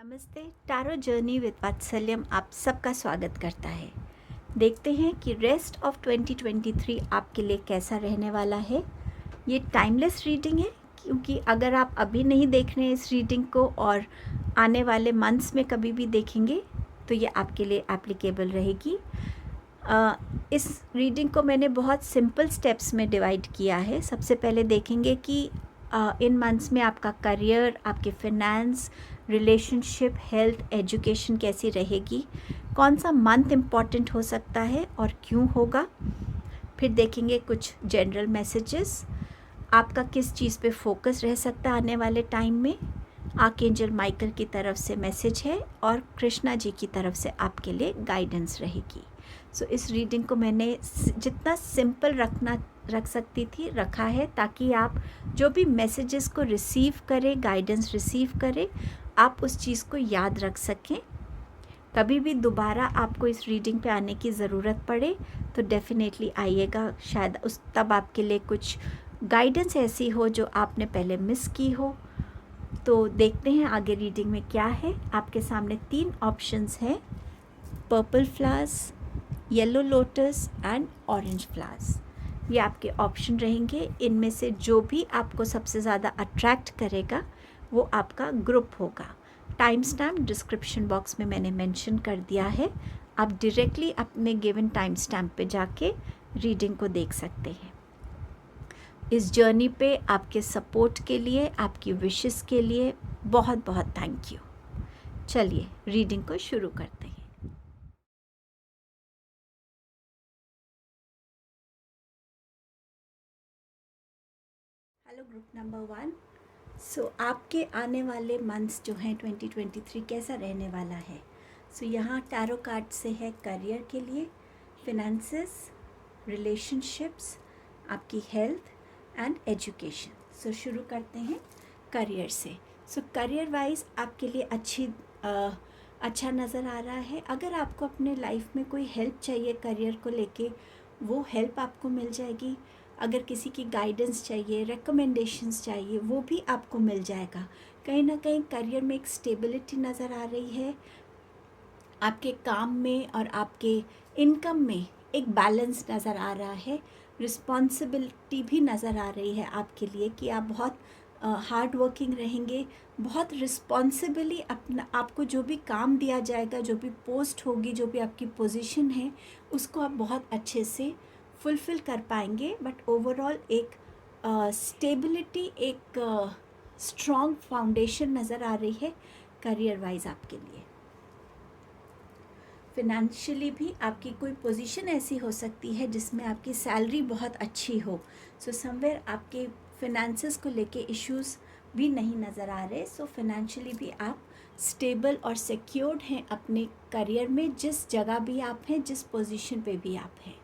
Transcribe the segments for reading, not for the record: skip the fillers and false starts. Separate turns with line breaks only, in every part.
नमस्ते। Tarot journey with वात्सल्यम आप सबका स्वागत करता है। देखते हैं कि रेस्ट ऑफ 2023 आपके लिए कैसा रहने वाला है। ये टाइमलेस रीडिंग है, क्योंकि अगर आप अभी नहीं देख रहे हैं इस रीडिंग को और आने वाले मंथ्स में कभी भी देखेंगे तो ये आपके लिए एप्लीकेबल रहेगी। इस रीडिंग को मैंने बहुत सिंपल स्टेप्स में डिवाइड किया है। सबसे पहले देखेंगे कि इन मंथ्स में आपका करियर, आपके फाइनेंस, रिलेशनशिप, हेल्थ, एजुकेशन कैसी रहेगी, कौन सा मंथ इम्पॉर्टेंट हो सकता है और क्यों होगा। फिर देखेंगे कुछ जनरल मैसेजेस, आपका किस चीज़ पे फोकस रह सकता है आने वाले टाइम में। आर्कएंजल माइकल की तरफ से मैसेज है और कृष्णा जी की तरफ से आपके लिए गाइडेंस रहेगी। सो इस रीडिंग को मैंने जितना सिंपल रख सकती थी रखा है, ताकि आप जो भी मैसेजेस को रिसीव करें, गाइडेंस रिसीव करें, आप उस चीज़ को याद रख सकें। कभी भी दोबारा आपको इस रीडिंग पे आने की ज़रूरत पड़े तो डेफिनेटली आइएगा। शायद उस तब आपके लिए कुछ गाइडेंस ऐसी हो जो आपने पहले मिस की हो। तो देखते हैं आगे रीडिंग में क्या है। आपके सामने 3 ऑप्शंस हैं, purple flowers, yellow lotus and orange flowers. ये आपके ऑप्शन रहेंगे। इनमें से जो भी आपको सबसे ज़्यादा अट्रैक्ट करेगा वो आपका ग्रुप होगा। टाइम स्टैम्प डिस्क्रिप्शन बॉक्स में मैंने मेंशन कर दिया है। आप डायरेक्टली अपने गिवन टाइम स्टैम्प पे जाके रीडिंग को देख सकते हैं। इस जर्नी पे आपके सपोर्ट के लिए, आपकी विशेस के लिए बहुत बहुत थैंक यू। चलिए रीडिंग को शुरू करते हैं। Hello group number 1। सो आपके आने वाले मंथ्स जो हैं 2023 कैसा रहने वाला है। सो यहाँ टैरो कार्ड से है करियर के लिए, फिनेंसेस, रिलेशनशिप्स, आपकी हेल्थ एंड एजुकेशन। सो शुरू करते हैं करियर से। सो करियर वाइज आपके लिए अच्छा नज़र आ रहा है। अगर आपको अपने लाइफ में कोई हेल्प चाहिए करियर को लेके, वो हेल्प आपको मिल जाएगी। अगर किसी की गाइडेंस चाहिए, रिकमेंडेशंस चाहिए, वो भी आपको मिल जाएगा। कहीं ना कहीं करियर में एक स्टेबिलिटी नज़र आ रही है। आपके काम में और आपके इनकम में एक बैलेंस नज़र आ रहा है। रिस्पॉन्सिबिलिटी भी नज़र आ रही है आपके लिए कि आप बहुत हार्ड वर्किंग रहेंगे, बहुत रिस्पॉन्सिबली अपना आपको जो भी काम दिया जाएगा, जो भी पोस्ट होगी, जो भी आपकी पोजीशन है, उसको आप बहुत अच्छे से फुलफ़िल कर पाएंगे। बट ओवरऑल एक स्टेबिलिटी, एक स्ट्रॉन्ग फाउंडेशन नज़र आ रही है करियर वाइज आपके लिए। फिनेंशियली भी आपकी कोई पोजीशन ऐसी हो सकती है जिसमें आपकी सैलरी बहुत अच्छी हो। सो समवेयर आपके फिनेंसेस को लेके इश्यूज़ भी नहीं नज़र आ रहे। सो फिनेंशियली भी आप स्टेबल और सिक्योर्ड हैं अपने करियर में, जिस जगह भी आप हैं, जिस पोजीशन पे भी आप हैं।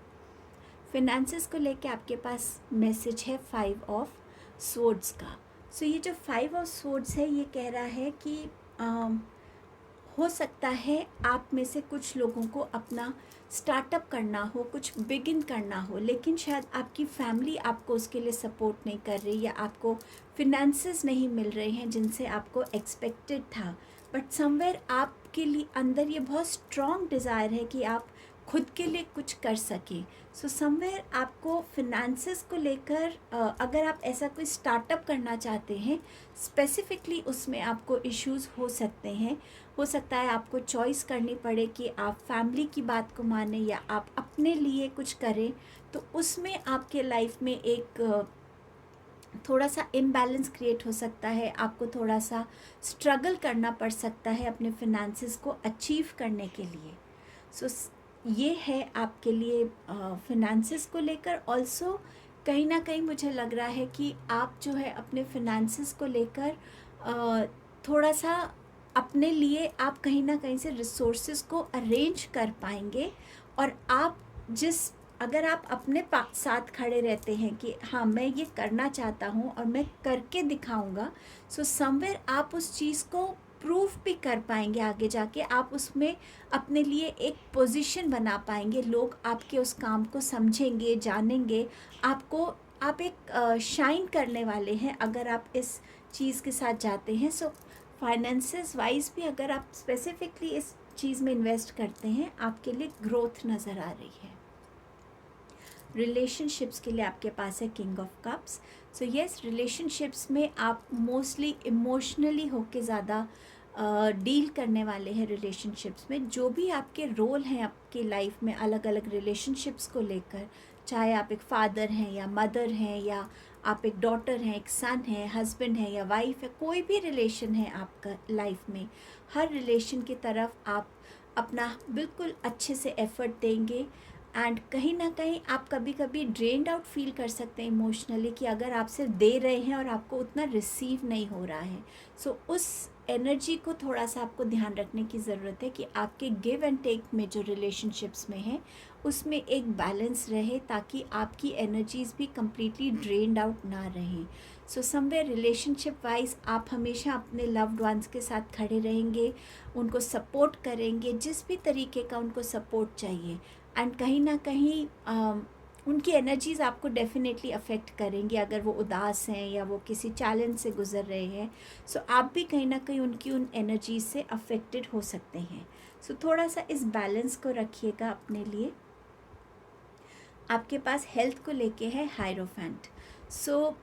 फिनेंसेस को लेके आपके पास मैसेज है 5 ऑफ स्वॉर्ड्स का। सो ये जो 5 ऑफ स्वॉर्ड्स है, ये कह रहा है कि हो सकता है आप में से कुछ लोगों को अपना स्टार्टअप करना हो, कुछ बिगिन करना हो, लेकिन शायद आपकी फैमिली आपको उसके लिए सपोर्ट नहीं कर रही, या आपको फिनेंसेस नहीं मिल रहे हैं जिनसे आपको एक्सपेक्टेड था। बट समवेयर आपके लिए अंदर ये बहुत स्ट्रॉन्ग डिज़ायर है कि आप खुद के लिए कुछ कर सकें। सो समवेयर आपको फिनेंसेस को लेकर अगर आप ऐसा कोई स्टार्टअप करना चाहते हैं, स्पेसिफिकली उसमें आपको इश्यूज़ हो सकते हैं। हो सकता है आपको चॉइस करनी पड़े कि आप फैमिली की बात को माने या आप अपने लिए कुछ करें। तो उसमें आपके लाइफ में एक थोड़ा सा इम्बैलेंस क्रिएट हो सकता है। आपको थोड़ा सा स्ट्रगल करना पड़ सकता है अपने फिनेंसेस को अचीव करने के लिए। सो ये है आपके लिए फिनेंसेस को लेकर। ऑल्सो कहीं ना कहीं मुझे लग रहा है कि आप जो है अपने फिनेंसेस को लेकर थोड़ा सा अपने लिए आप कहीं ना कहीं से रिसोर्सेज को अरेंज कर पाएंगे। और आप अगर आप अपने साथ खड़े रहते हैं कि हाँ मैं ये करना चाहता हूँ और मैं करके दिखाऊंगा, सो समवेयर आप उस चीज़ को प्रूफ भी कर पाएंगे। आगे जाके आप उसमें अपने लिए एक पोजीशन बना पाएंगे। लोग आपके उस काम को समझेंगे, जानेंगे आपको। आप एक शाइन करने वाले हैं अगर आप इस चीज़ के साथ जाते हैं। सो फाइनेंसेस वाइज भी अगर आप स्पेसिफिकली इस चीज़ में इन्वेस्ट करते हैं, आपके लिए ग्रोथ नज़र आ रही है। रिलेशनशिप्स के लिए आपके पास है king of cups. So yes, relationships में आप मोस्टली इमोशनली होके ज़्यादा डील करने वाले हैं। रिलेशनशिप्स में जो भी आपके रोल हैं आपकी लाइफ में अलग अलग रिलेशनशिप्स को लेकर, चाहे आप एक फादर हैं या मदर हैं, या आप एक डॉटर हैं, एक सन है, हस्बैंड है या वाइफ है, कोई भी रिलेशन है आपका लाइफ में, हर रिलेशन की तरफ आप अपना बिल्कुल अच्छे से एफर्ट देंगे। एंड कहीं ना कहीं आप कभी कभी ड्रेन्ड आउट फील कर सकते हैं इमोशनली, कि अगर आप सिर्फ दे रहे हैं और आपको उतना रिसीव नहीं हो रहा है। सो उस एनर्जी को थोड़ा सा आपको ध्यान रखने की ज़रूरत है कि आपके गिव एंड टेक में जो रिलेशनशिप्स में है उसमें एक बैलेंस रहे, ताकि आपकी एनर्जीज़ भी कम्प्लीटली ड्रेन्ड आउट ना रहें। सो समवेयर रिलेशनशिप वाइज आप हमेशा अपने लव्ड वंस के साथ खड़े रहेंगे, उनको सपोर्ट करेंगे जिस भी तरीके का उनको सपोर्ट चाहिए। एंड कहीं ना कहीं उनकी एनर्जीज़ आपको डेफिनेटली अफेक्ट करेंगी। अगर वो उदास हैं या वो किसी चैलेंज से गुज़र रहे हैं, सो आप भी कहीं ना कहीं उनकी उन एनर्जीज से अफेक्टेड हो सकते हैं। सो थोड़ा सा इस बैलेंस को रखिएगा अपने लिए। आपके पास हेल्थ को लेके है हायरोफेंट। सो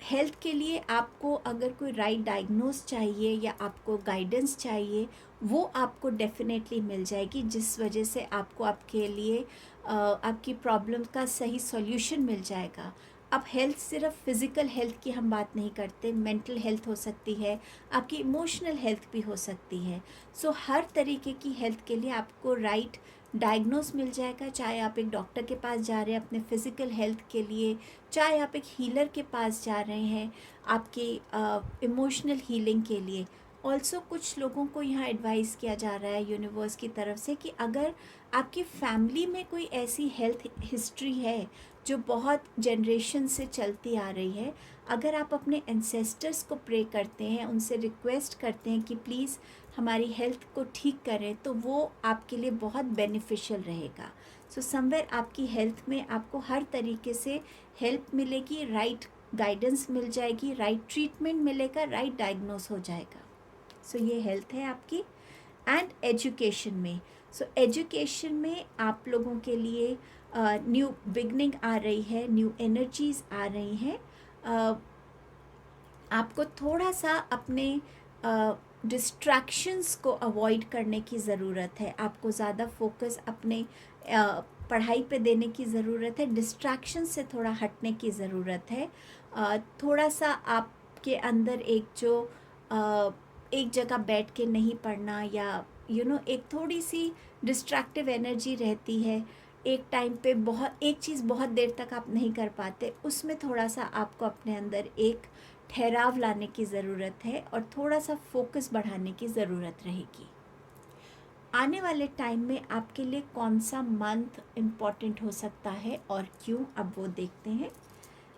हेल्थ के लिए आपको अगर कोई राइट डायग्नोस चाहिए या आपको गाइडेंस चाहिए, वो आपको डेफिनेटली मिल जाएगी, जिस वजह से आपको आपके लिए आपकी प्रॉब्लम का सही सॉल्यूशन मिल जाएगा। अब हेल्थ सिर्फ फिज़िकल हेल्थ की हम बात नहीं करते, मेंटल हेल्थ हो सकती है, आपकी इमोशनल हेल्थ भी हो सकती है। सो हर तरीके की हेल्थ के लिए आपको राइट डायग्नोस मिल जाएगा। चाहे आप एक डॉक्टर के पास जा रहे हैं अपने फिज़िकल हेल्थ के लिए, चाहे आप एक हीलर के पास जा रहे हैं आपके इमोशनल हीलिंग के लिए। ऑल्सो कुछ लोगों को यहाँ एडवाइस किया जा रहा है यूनिवर्स की तरफ से कि अगर आपकी फैमिली में कोई ऐसी हेल्थ हिस्ट्री है जो बहुत जनरेशन से चलती आ रही है, अगर आप अपने एंसेस्टर्स को प्रे करते हैं, उनसे रिक्वेस्ट करते हैं कि प्लीज़ हमारी हेल्थ को ठीक करें, तो वो आपके लिए बहुत बेनिफिशियल रहेगा। सो समवेयर आपकी हेल्थ में आपको हर तरीके से हेल्प मिलेगी, राइट गाइडेंस मिल जाएगी, राइट ट्रीटमेंट मिलेगा, राइट डायग्नोस हो जाएगा। सो ये हेल्थ है आपकी। एंड एजुकेशन में, सो एजुकेशन में आप लोगों के लिए न्यू बिगनिंग आ रही है, न्यू एनर्जीज आ रही हैं। आपको थोड़ा सा अपने डिस्ट्रैक्शंस को अवॉइड करने की ज़रूरत है। आपको ज़्यादा फोकस अपने पढ़ाई पे देने की ज़रूरत है, डिस्ट्रैक्शन से थोड़ा हटने की ज़रूरत है। थोड़ा सा आपके अंदर एक जो एक जगह बैठ के नहीं पढ़ना, या एक थोड़ी सी डिस्ट्रैक्टिव एनर्जी रहती है, एक टाइम पे बहुत एक चीज़ बहुत देर तक आप नहीं कर पाते, उसमें थोड़ा सा आपको अपने अंदर एक ठहराव लाने की ज़रूरत है और थोड़ा सा फोकस बढ़ाने की ज़रूरत रहेगी। आने वाले टाइम में आपके लिए कौन सा मंथ इम्पॉर्टेंट हो सकता है और क्यों, अब वो देखते हैं।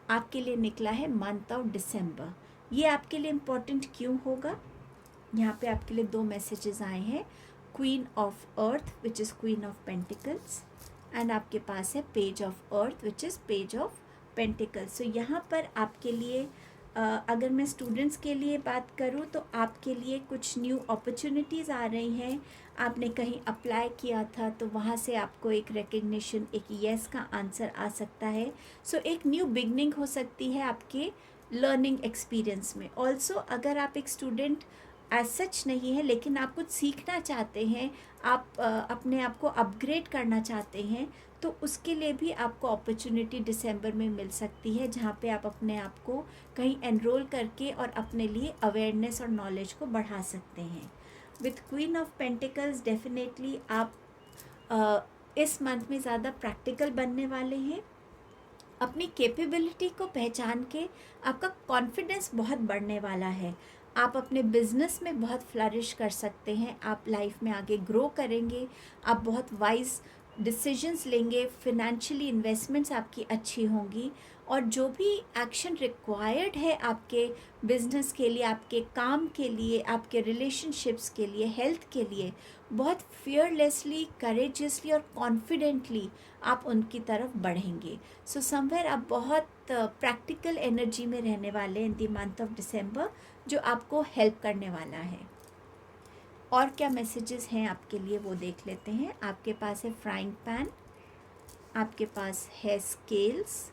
आपके लिए निकला है मंथ ऑफ दिसंबर। ये आपके लिए इम्पॉर्टेंट क्यों होगा? यहाँ पे आपके लिए 2 मैसेजेस आए हैं, queen of earth which is queen of pentacles, and आपके पास है page of earth which is page of pentacles. So यहाँ पर आपके लिए अगर मैं स्टूडेंट्स के लिए बात करूँ तो आपके लिए कुछ न्यू अपॉर्चुनिटीज़ आ रही हैं। आपने कहीं अप्लाई किया था तो वहाँ से आपको एक रिकग्निशन, एक येस का आंसर आ सकता है। सो एक न्यू बिगनिंग हो सकती है आपके लर्निंग एक्सपीरियंस में। ऑल्सो अगर आप एक स्टूडेंट एज सच नहीं है लेकिन आप कुछ सीखना चाहते हैं, आप अपने आप को अपग्रेड करना चाहते हैं, तो उसके लिए भी आपको अपॉर्चुनिटी दिसंबर में मिल सकती है, जहाँ पे आप अपने आप को कहीं एनरोल करके और अपने लिए अवेयरनेस और नॉलेज को बढ़ा सकते हैं। With queen of pentacles definitely आप इस मंथ में ज़्यादा प्रैक्टिकल बनने वाले हैं। अपनी कैपेबिलिटी को पहचान के आपका कॉन्फिडेंस बहुत बढ़ने वाला है। आप अपने बिजनेस में बहुत फ्लरिश कर सकते हैं, आप लाइफ में आगे ग्रो करेंगे, आप बहुत वाइज डिसीजंस लेंगे, फिनेंशियली इन्वेस्टमेंट्स आपकी अच्छी होंगी, और जो भी एक्शन रिक्वायर्ड है आपके बिजनेस के लिए, आपके काम के लिए, आपके रिलेशनशिप्स के लिए, हेल्थ के लिए, बहुत फियरलेसली, करेजियसली और कॉन्फिडेंटली आप उनकी तरफ बढ़ेंगे। सो समवेयर आप बहुत प्रैक्टिकल एनर्जी में रहने वाले in the month of December, जो आपको हेल्प करने वाला है। और क्या मैसेजेस हैं आपके लिए वो देख लेते हैं। आपके पास है फ्राइंग पैन, आपके पास है scales,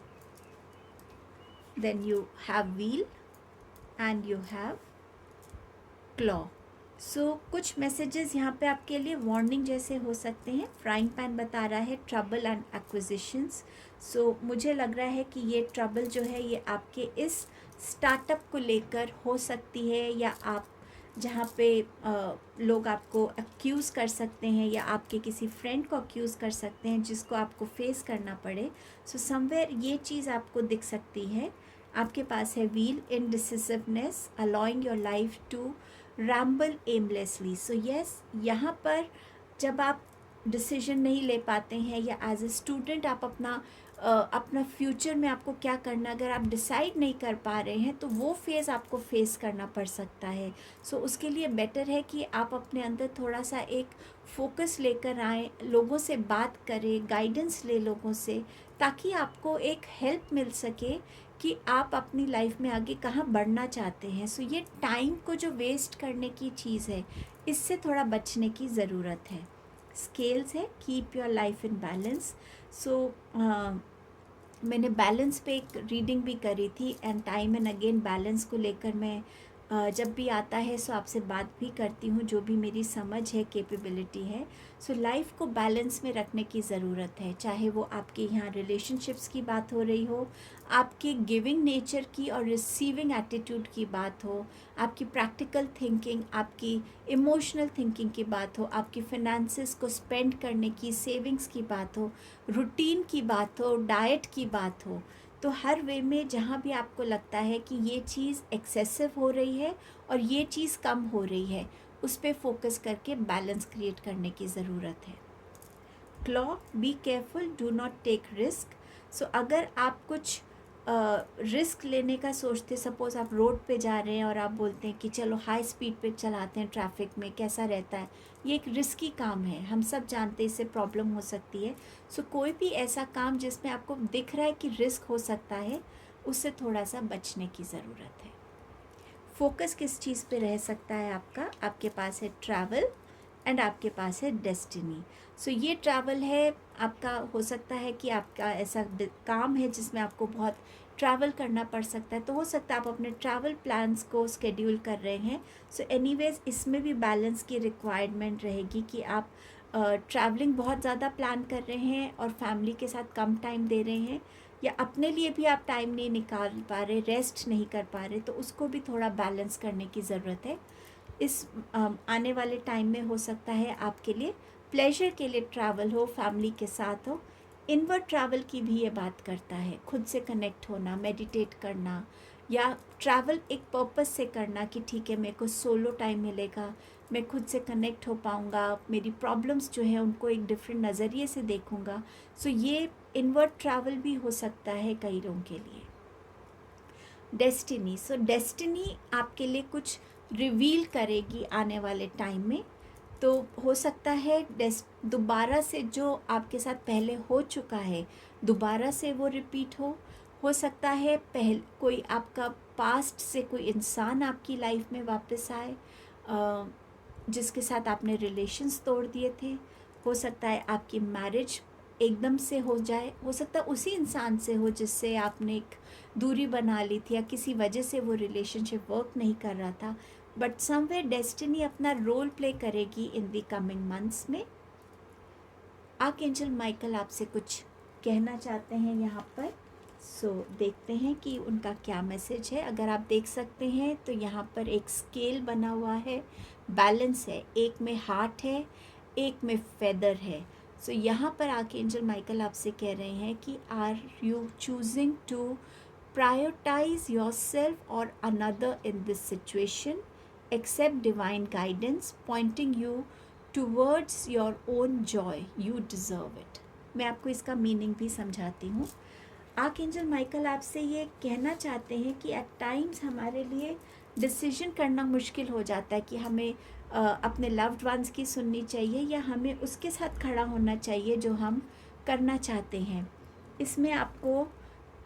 then you have wheel and you have claw. So कुछ मैसेजेस यहाँ पे आपके लिए वार्निंग जैसे हो सकते हैं। फ्राइंग पैन बता रहा है ट्रबल एंड एक्विजिशंस। सो मुझे लग रहा है कि ये ट्रबल जो है ये आपके इस स्टार्टअप को लेकर हो सकती है, या आप जहाँ पे लोग आपको अक्यूज़ कर सकते हैं या आपके किसी फ्रेंड को अक्यूज़ कर सकते हैं जिसको आपको फेस करना पड़े। सो समवेयर ये चीज़ आपको दिख सकती है। आपके पास है wheel, indecisiveness, allowing your life to ramble aimlessly. So yes, यहाँ पर जब आप डिसीजन नहीं ले पाते हैं या एज ए स्टूडेंट आप अपना फ्यूचर में आपको क्या करना, अगर आप डिसाइड नहीं कर पा रहे हैं तो वो फेज़ आपको फेस करना पड़ सकता है। सो उसके लिए बेटर है कि आप अपने अंदर थोड़ा सा एक फोकस लेकर आएँ, लोगों से बात करें, गाइडेंस ले लोगों से, ताकि आपको एक हेल्प मिल सके कि आप अपनी लाइफ में आगे कहाँ बढ़ना चाहते हैं। सो ये टाइम को जो वेस्ट करने की चीज़ है, इससे थोड़ा बचने की ज़रूरत है। स्केल्स है keep your life in balance. So मैंने बैलेंस पे एक रीडिंग भी करी थी, and time and again balance को लेकर मैं जब भी आता है सो आपसे बात भी करती हूँ, जो भी मेरी समझ है, कैपेबिलिटी है। सो लाइफ को बैलेंस में रखने की ज़रूरत है, चाहे वो आपके यहाँ रिलेशनशिप्स की बात हो रही हो, आपके गिविंग नेचर की और रिसीविंग एटीट्यूड की बात हो, आपकी प्रैक्टिकल थिंकिंग, आपकी इमोशनल थिंकिंग की बात हो, आपकी फाइनेंसेस को स्पेंड करने की, सेविंग्स की बात हो, रूटीन की बात हो, डाइट की बात हो। तो हर वे में जहाँ भी आपको लगता है कि ये चीज़ एक्सेसिव हो रही है और ये चीज़ कम हो रही है, उस पर फोकस करके बैलेंस क्रिएट करने की ज़रूरत है। Claw, be careful, do not take risk. So अगर आप कुछ रिस्क लेने का सोचते, सपोज़ आप रोड पे जा रहे हैं और आप बोलते हैं कि चलो हाई स्पीड पे चलाते हैं, ट्रैफिक में कैसा रहता है, ये एक रिस्की काम है, हम सब जानते हैं इससे प्रॉब्लम हो सकती है। सो कोई भी ऐसा काम जिसमें आपको दिख रहा है कि रिस्क हो सकता है, उससे थोड़ा सा बचने की ज़रूरत है। फोकस किस चीज़ पे रह सकता है आपका? आपके पास है ट्रैवल एंड आपके पास है डेस्टिनी। सो ये ट्रैवल है आपका, हो सकता है कि आपका ऐसा काम है जिसमें आपको बहुत ट्रैवल करना पड़ सकता है, तो हो सकता है आप अपने ट्रैवल प्लान्स को स्केड्यूल कर रहे हैं। सो एनीवेज इसमें भी बैलेंस की रिक्वायरमेंट रहेगी कि आप ट्रैवलिंग बहुत ज़्यादा प्लान कर रहे हैं और फैमिली के साथ कम टाइम दे रहे हैं, या अपने लिए भी आप टाइम नहीं निकाल पा रहे, रेस्ट नहीं कर पा रहे, तो उसको भी थोड़ा बैलेंस करने की ज़रूरत है। इस आने वाले टाइम में हो सकता है आपके लिए प्लेजर के लिए ट्रैवल हो, फैमिली के साथ हो। इनवर्ड ट्रैवल की भी ये बात करता है, खुद से कनेक्ट होना, मेडिटेट करना, या ट्रैवल एक पर्पस से करना कि ठीक है मेरे को सोलो टाइम मिलेगा, मैं खुद से कनेक्ट हो पाऊँगा, मेरी प्रॉब्लम्स जो हैं उनको एक डिफरेंट नज़रिए से देखूँगा। सो ये इनवर्ड ट्रैवल भी हो सकता है कई लोगों के लिए। डेस्टिनी, सो डेस्टिनी आपके लिए कुछ रिवील करेगी आने वाले टाइम में। तो हो सकता है दोबारा से जो आपके साथ पहले हो चुका है, दोबारा से वो रिपीट हो सकता है कोई आपका पास्ट से कोई इंसान आपकी लाइफ में वापस आए जिसके साथ आपने रिलेशंस तोड़ दिए थे। हो सकता है आपकी मैरिज एकदम से हो जाए, हो सकता है उसी इंसान से हो जिससे आपने एक दूरी बना ली थी, या किसी वजह से वो रिलेशनशिप वर्क नहीं कर रहा था। बट समवेयर डेस्टिनी अपना रोल प्ले करेगी इन द कमिंग मंथ्स में। आर्कएंजल माइकल आपसे कुछ कहना चाहते हैं यहाँ पर। सो देखते हैं कि उनका क्या मैसेज है। अगर आप देख सकते हैं तो यहाँ पर एक स्केल बना हुआ है, बैलेंस है, एक में हार्ट है, एक में फेदर है। सो यहाँ पर आर्कएंजल माइकल आपसे कह रहे हैं कि are you choosing to prioritize yourself or another in this situation? Accept divine guidance pointing you towards your own joy. You deserve it. मैं आपको इसका मीनिंग भी समझाती हूँ। आर्कएंजल माइकल आपसे ये कहना चाहते हैं कि एट टाइम्स हमारे लिए डिसीजन करना मुश्किल हो जाता है कि हमें अपने लव्ड वंस की सुननी चाहिए या हमें उसके साथ खड़ा होना चाहिए जो हम करना चाहते हैं। इसमें आपको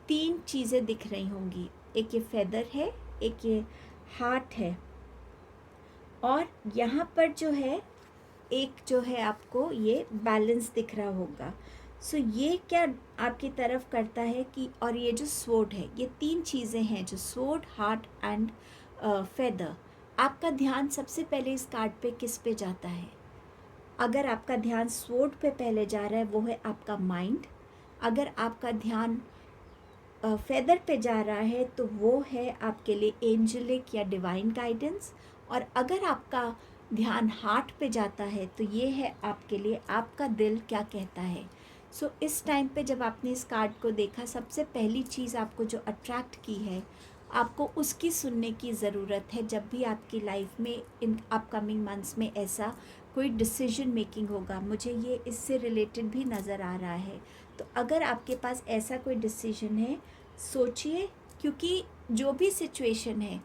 3 चीज़ें दिख रही होंगी, एक ये फेदर है, एक ये हार्ट है, और यहाँ पर जो है एक जो है आपको ये बैलेंस दिख रहा होगा। सो ये क्या आपकी तरफ करता है कि, और ये जो स्वॉर्ड है, ये 3 चीज़ें हैं जो स्वॉर्ड, हार्ट एंड फेदर। आपका ध्यान सबसे पहले इस कार्ड पे किस पे जाता है? अगर आपका ध्यान स्वॉर्ड पे पहले जा रहा है, वो है आपका माइंड। अगर आपका ध्यान फेदर पे जा रहा है तो वो है आपके लिए एंजलिक या डिवाइन गाइडेंस। और अगर आपका ध्यान हार्ट पे जाता है तो ये है आपके लिए आपका दिल क्या कहता है। सो इस टाइम पे जब आपने इस कार्ड को देखा, सबसे पहली चीज़ आपको जो अट्रैक्ट की है, आपको उसकी सुनने की ज़रूरत है। जब भी आपकी लाइफ में इन अपकमिंग मंथ्स में ऐसा कोई डिसीजन मेकिंग होगा, मुझे ये इससे रिलेटेड भी नज़र आ रहा है। तो अगर आपके पास ऐसा कोई डिसीजन है, सोचिए, क्योंकि जो भी सिचुएशन है,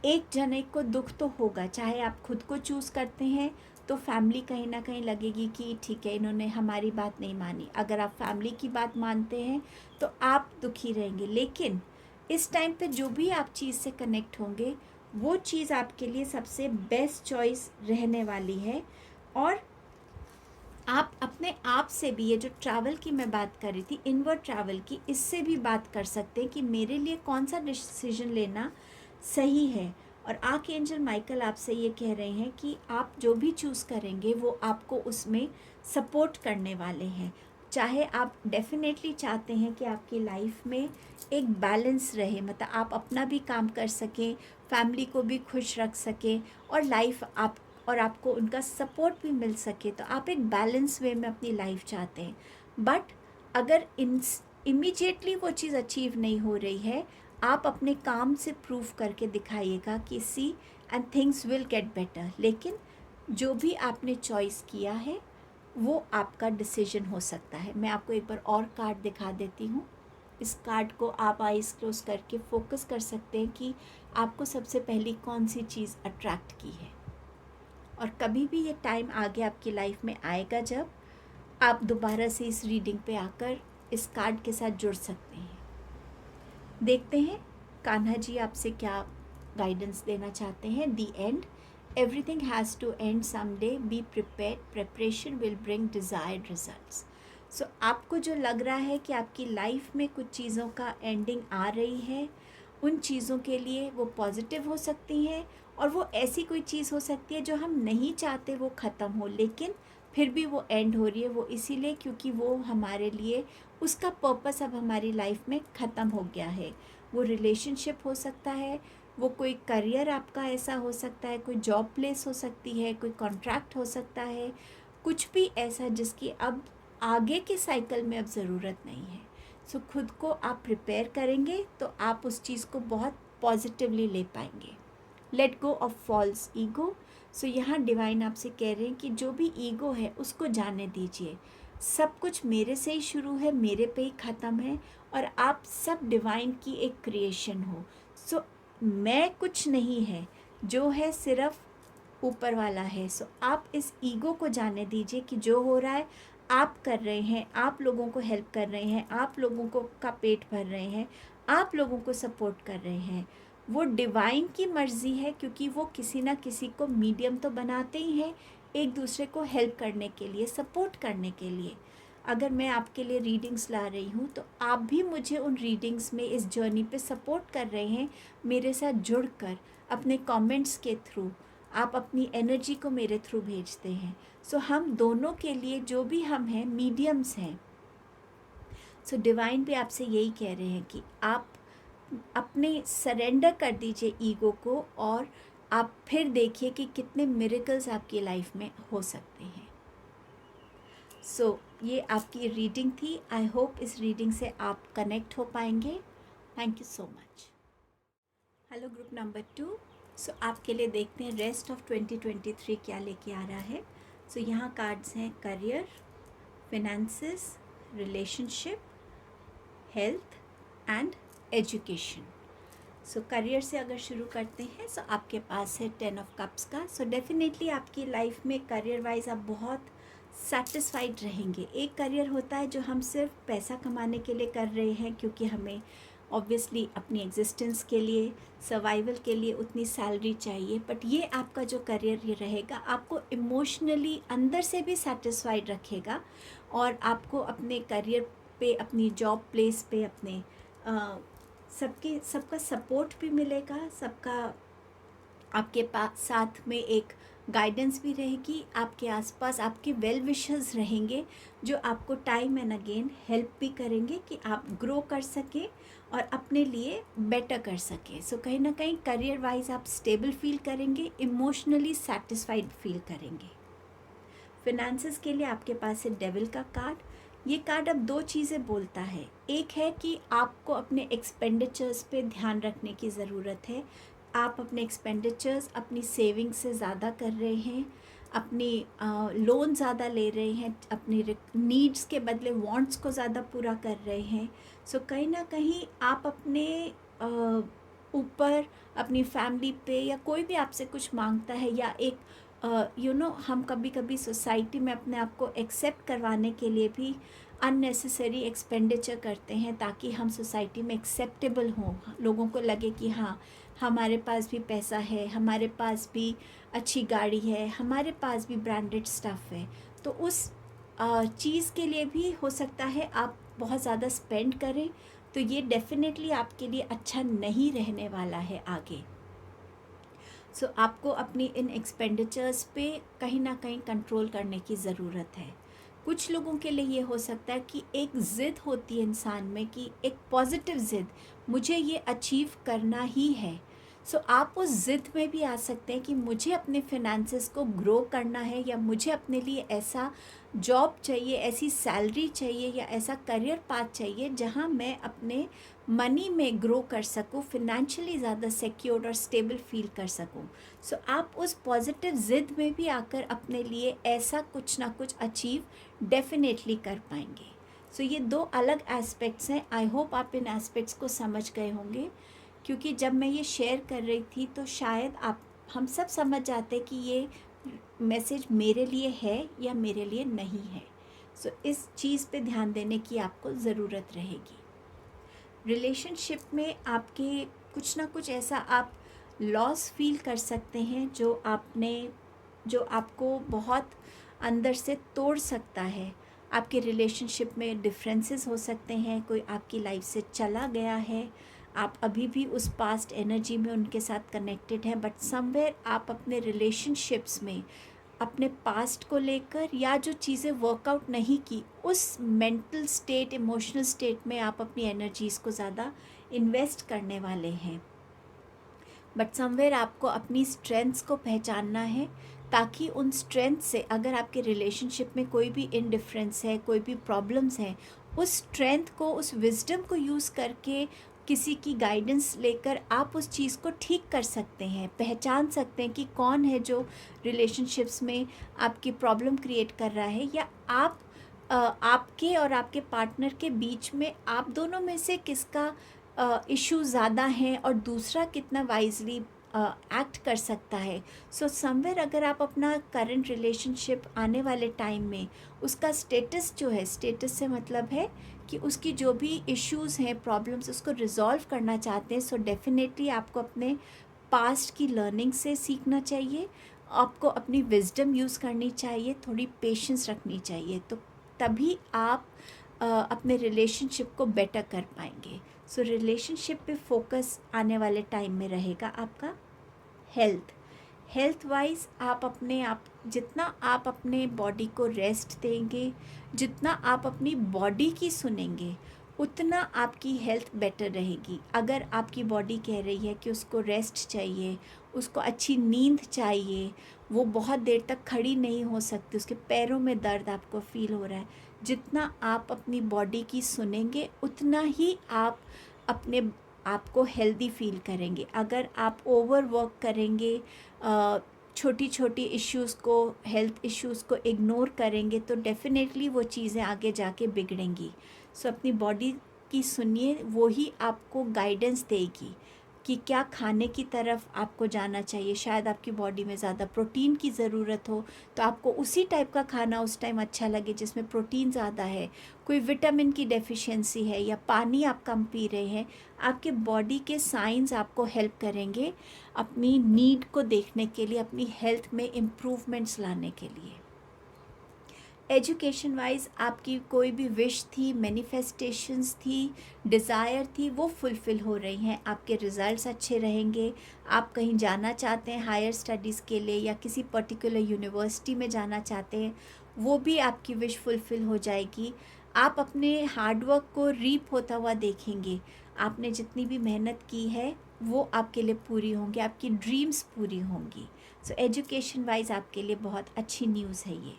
एक जने को दुख तो होगा। चाहे आप खुद को चूज़ करते हैं तो फैमिली कहीं ना कहीं लगेगी कि ठीक है, इन्होंने हमारी बात नहीं मानी। अगर आप फैमिली की बात मानते हैं तो आप दुखी रहेंगे। लेकिन इस टाइम पे जो भी आप चीज़ से कनेक्ट होंगे, वो चीज़ आपके लिए सबसे बेस्ट चॉइस रहने वाली है। और आप अपने आप से भी, ये जो ट्रैवल की मैं बात कर रही थी, इनवर्ड ट्रैवल की, इससे भी बात कर सकते हैं कि मेरे लिए कौन सा डिसीजन लेना सही है। और आर्कएंजल माइकल आपसे ये कह रहे हैं कि आप जो भी चूज़ करेंगे वो आपको उसमें सपोर्ट करने वाले हैं। चाहे आप डेफिनेटली चाहते हैं कि आपकी लाइफ में एक बैलेंस रहे, मतलब आप अपना भी काम कर सकें, फैमिली को भी खुश रख सकें, और लाइफ आप और आपको उनका सपोर्ट भी मिल सके, तो आप एक बैलेंस वे में अपनी लाइफ चाहते हैं। बट अगर इमीडिएटली वो चीज़ अचीव नहीं हो रही है, आप अपने काम से प्रूव करके दिखाइएगा कि see and things will get better. लेकिन जो भी आपने चॉइस किया है वो आपका डिसीजन हो सकता है। मैं आपको एक बार और कार्ड दिखा देती हूँ। इस कार्ड को आप आइज़ क्लोज करके फोकस कर सकते हैं कि आपको सबसे पहली कौन सी चीज़ अट्रैक्ट की है। और कभी भी ये टाइम आगे आपकी लाइफ में आएगा जब आप दोबारा से इस रीडिंग पे आकर इस कार्ड के साथ जुड़ सकते हैं। देखते हैं कान्हा जी आपसे क्या गाइडेंस देना चाहते हैं। The end, everything has to end someday, be prepared, preparation will bring desired results. So आपको जो लग रहा है कि आपकी लाइफ में कुछ चीज़ों का एंडिंग आ रही है, उन चीज़ों के लिए वो पॉजिटिव हो सकती हैं, और वो ऐसी कोई चीज़ हो सकती है जो हम नहीं चाहते वो ख़त्म हो, लेकिन फिर भी वो एंड हो रही है। वो इसीलिए क्योंकि वो हमारे लिए, उसका पर्पस अब हमारी लाइफ में ख़त्म हो गया है। वो रिलेशनशिप हो सकता है, वो कोई करियर आपका ऐसा हो सकता है, कोई जॉब प्लेस हो सकती है, कोई कॉन्ट्रैक्ट हो सकता है, कुछ भी ऐसा जिसकी अब आगे के साइकिल में अब ज़रूरत नहीं है। सो खुद को आप प्रिपेयर करेंगे तो आप उस चीज़ को बहुत पॉजिटिवली ले पाएंगे। Let go of false ego. So यहाँ डिवाइन आपसे कह रहे हैं कि जो भी ईगो है उसको जाने दीजिए। सब कुछ मेरे से ही शुरू है, मेरे पे ही ख़त्म है, और आप सब डिवाइन की एक क्रिएशन हो। सो मैं कुछ नहीं है, जो है सिर्फ ऊपर वाला है। सो आप इस ईगो को जाने दीजिए कि जो हो रहा है आप कर रहे हैं, आप लोगों को हेल्प कर रहे हैं, आप लोगों को का पेट भर रहे हैं, आप लोगों को सपोर्ट कर रहे हैं। वो डिवाइन की मर्ज़ी है, क्योंकि वो किसी ना किसी को मीडियम तो बनाते ही हैं एक दूसरे को हेल्प करने के लिए, सपोर्ट करने के लिए। अगर मैं आपके लिए रीडिंग्स ला रही हूँ तो आप भी मुझे उन रीडिंग्स में इस जर्नी पे सपोर्ट कर रहे हैं, मेरे साथ जुड़कर अपने कमेंट्स के थ्रू आप अपनी एनर्जी को मेरे थ्रू भेजते हैं। सो हम दोनों के लिए जो भी हम हैं मीडियम्स हैं। सो डिवाइन भी आपसे यही कह रहे हैं कि आप अपने सरेंडर कर दीजिए ईगो को, और आप फिर देखिए कि कितने मिरेकल्स आपकी लाइफ में हो सकते हैं। सो ये आपकी रीडिंग थी। आई होप इस रीडिंग से आप कनेक्ट हो पाएंगे। Thank you so much. Hello group number 2। सो आपके लिए देखते हैं रेस्ट ऑफ 2023 क्या लेके आ रहा है। सो यहाँ कार्ड्स हैं career, finances, relationship, health and education. So career से अगर शुरू करते हैं, सो आपके पास है 10 ऑफ कप्स का। सो डेफिनेटली आपकी लाइफ में करियर वाइज आप बहुत सेटिस्फाइड रहेंगे। एक करियर होता है जो हम सिर्फ पैसा कमाने के लिए कर रहे हैं, क्योंकि हमें ऑब्वियसली अपनी एग्जिस्टेंस के लिए, सर्वाइवल के लिए उतनी सैलरी चाहिए। बट ये आपका जो करियर ये रहेगा, आपको इमोशनली अंदर से भी सेटिस्फाइड रखेगा, और आपको अपने करियर पे, अपनी जॉब प्लेस पे, अपने सबका सपोर्ट भी मिलेगा, सबका आपके पास साथ में एक गाइडेंस भी रहेगी, आपके आसपास आपके वेल विशर्स रहेंगे जो आपको टाइम एंड अगेन हेल्प भी करेंगे कि आप ग्रो कर सकें और अपने लिए बेटर कर सकें। सो कहीं ना कहीं करियर वाइज आप स्टेबल फील करेंगे, इमोशनली सेटिस्फाइड फील करेंगे। फिनेंसेस के लिए आपके पास है डेविल का कार्ड। ये कार्ड अब दो चीज़ें बोलता है। एक है कि आपको अपने एक्सपेंडिचर्स पे ध्यान रखने की ज़रूरत है। आप अपने एक्सपेंडिचर्स अपनी सेविंग से ज़्यादा कर रहे हैं, अपनी लोन ज़्यादा ले रहे हैं, अपनी नीड्स के बदले वांट्स को ज़्यादा पूरा कर रहे हैं। सो कहीं ना कहीं आप अपने ऊपर, अपनी फैमिली पे, या कोई भी आपसे कुछ मांगता है, या एक हम कभी कभी सोसाइटी में अपने आप को एक्सेप्ट करवाने के लिए भी अननेसेसरी एक्सपेंडिचर करते हैं, ताकि हम सोसाइटी में एक्सेप्टेबल हों, लोगों को लगे कि हाँ हमारे पास भी पैसा है, हमारे पास भी अच्छी गाड़ी है, हमारे पास भी ब्रांडेड स्टफ़ है। तो उस चीज़ के लिए भी हो सकता है आप बहुत ज़्यादा स्पेंड करें, तो ये डेफिनेटली आपके लिए अच्छा नहीं रहने वाला है आगे। सो आपको अपनी इन एक्सपेंडिचर्स पे कहीं ना कहीं कंट्रोल करने की ज़रूरत है। कुछ लोगों के लिए ये हो सकता है कि एक ज़िद होती है इंसान में, कि एक पॉजिटिव ज़िद, मुझे ये अचीव करना ही है। सो आप उस ज़िद में भी आ सकते हैं कि मुझे अपने फिनेंसेस को ग्रो करना है, या मुझे अपने लिए ऐसा जॉब चाहिए, ऐसी सैलरी चाहिए, या ऐसा करियर पाथ चाहिए जहाँ मैं अपने मनी में ग्रो कर सकूँ, फिनेंशियली ज़्यादा सिक्योर और स्टेबल फील कर सकूँ। सो आप उस पॉजिटिव ज़िद में भी आकर अपने लिए ऐसा कुछ ना कुछ अचीव डेफिनेटली कर पाएंगे। सो ये दो अलग एस्पेक्ट्स हैं। आई होप आप इन एस्पेक्ट्स को समझ गए होंगे, क्योंकि जब मैं ये शेयर कर रही थी तो शायद हम सब समझ जाते कि ये मैसेज मेरे लिए है या मेरे लिए नहीं है। सो इस चीज़ पे ध्यान देने की आपको ज़रूरत रहेगी। रिलेशनशिप में आपके कुछ ना कुछ ऐसा आप लॉस फील कर सकते हैं जो आपको बहुत अंदर से तोड़ सकता है। आपके रिलेशनशिप में डिफरेंसेस हो सकते हैं, कोई आपकी लाइफ से चला गया है, आप अभी भी उस पास्ट एनर्जी में उनके साथ कनेक्टेड हैं, बट समवेयर आप अपने रिलेशनशिप्स में अपने पास्ट को लेकर, या जो चीज़ें वर्कआउट नहीं की, उस मेंटल स्टेट, इमोशनल स्टेट में आप अपनी एनर्जीज़ को ज़्यादा इन्वेस्ट करने वाले हैं। बट समवेयर आपको अपनी स्ट्रेंथ्स को पहचानना है, ताकि उन स्ट्रेंथ से, अगर आपके रिलेशनशिप में कोई भी इनडिफरेंस है, कोई भी प्रॉब्लम्स हैं, उस स्ट्रेंथ को, उस विजडम को यूज़ करके, किसी की गाइडेंस लेकर आप उस चीज़ को ठीक कर सकते हैं, पहचान सकते हैं कि कौन है जो रिलेशनशिप्स में आपकी प्रॉब्लम क्रिएट कर रहा है, या आपके और आपके पार्टनर के बीच में आप दोनों में से किसका इशू ज़्यादा हैं और दूसरा कितना वाइजली एक्ट कर सकता है। सो समवेयर अगर आप अपना करंट रिलेशनशिप आने वाले टाइम में उसका स्टेटस जो है, स्टेटस से मतलब है कि उसकी जो भी इश्यूज़ हैं, प्रॉब्लम्स, उसको रिजॉल्व करना चाहते हैं, सो डेफिनेटली आपको अपने पास्ट की लर्निंग से सीखना चाहिए, आपको अपनी विजडम यूज़ करनी चाहिए, थोड़ी पेशेंस रखनी चाहिए, तो तभी आप अपने रिलेशनशिप को बेटर कर पाएंगे। सो रिलेशनशिप पे फोकस आने वाले टाइम में रहेगा आपका हेल्थ वाइज। जितना आप अपने बॉडी को रेस्ट देंगे, जितना आप अपनी बॉडी की सुनेंगे, उतना आपकी हेल्थ बेटर रहेगी। अगर आपकी बॉडी कह रही है कि उसको रेस्ट चाहिए, उसको अच्छी नींद चाहिए, वो बहुत देर तक खड़ी नहीं हो सकती, उसके पैरों में दर्द आपको फील हो रहा है, जितना आप अपनी बॉडी की सुनेंगे उतना ही आप अपने आप को हेल्दी फील करेंगे। अगर आप ओवर वर्क करेंगे, छोटी छोटी इश्यूज़ को, हेल्थ इश्यूज़ को इग्नोर करेंगे, तो डेफिनेटली वो चीज़ें आगे जाके बिगड़ेंगी। सो अपनी बॉडी की सुनिए, वो ही आपको गाइडेंस देगी। कि क्या खाने की तरफ आपको जाना चाहिए। शायद आपकी बॉडी में ज़्यादा प्रोटीन की ज़रूरत हो तो आपको उसी टाइप का खाना उस टाइम अच्छा लगे जिसमें प्रोटीन ज़्यादा है। कोई विटामिन की डेफिशिएंसी है या पानी आप कम पी रहे हैं, आपके बॉडी के साइंस आपको हेल्प करेंगे अपनी नीड को देखने के लिए, अपनी हेल्थ में इम्प्रूवमेंट्स लाने के लिए। एजुकेशन वाइज आपकी कोई भी विश थी, मैनिफेस्टेशंस थी, डिज़ायर थी, वो फुलफ़िल हो रही हैं। आपके रिज़ल्ट्स अच्छे रहेंगे। आप कहीं जाना चाहते हैं हायर स्टडीज़ के लिए या किसी पर्टिकुलर यूनिवर्सिटी में जाना चाहते हैं, वो भी आपकी विश फुलफ़िल हो जाएगी। आप अपने हार्डवर्क को रीप होता हुआ देखेंगे। आपने जितनी भी मेहनत की है वो आपके लिए पूरी होंगी, आपकी ड्रीम्स पूरी होंगी। सो एजुकेशन वाइज आपके लिए बहुत अच्छी न्यूज़ है ये।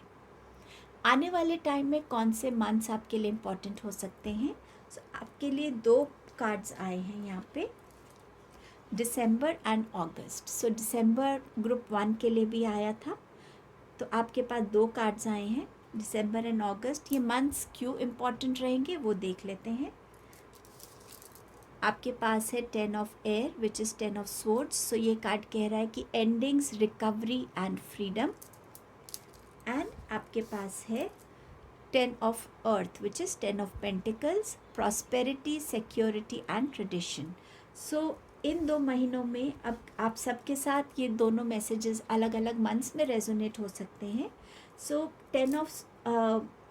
आने वाले टाइम में कौन से मंथ्स आपके लिए इम्पॉर्टेंट हो सकते हैं? सो आपके लिए 2 कार्ड्स आए हैं यहाँ पे, दिसंबर and August. So December group 1 के लिए भी आया था, तो आपके पास 2 कार्ड्स आए हैं, दिसंबर एंड अगस्त। ये मंथ्स क्यों इम्पॉर्टेंट रहेंगे वो देख लेते हैं। आपके पास है 10 of air which is 10 of swords. So ये कार्ड कह रहा है कि endings, recovery and freedom. And आपके पास है 10 of earth which is 10 of pentacles, prosperity, security and tradition. So इन 2 महीनों में अब आप सबके साथ ये दोनों मैसेजेस अलग अलग मंथ्स में रेजोनेट हो सकते हैं। सो 10 ऑफ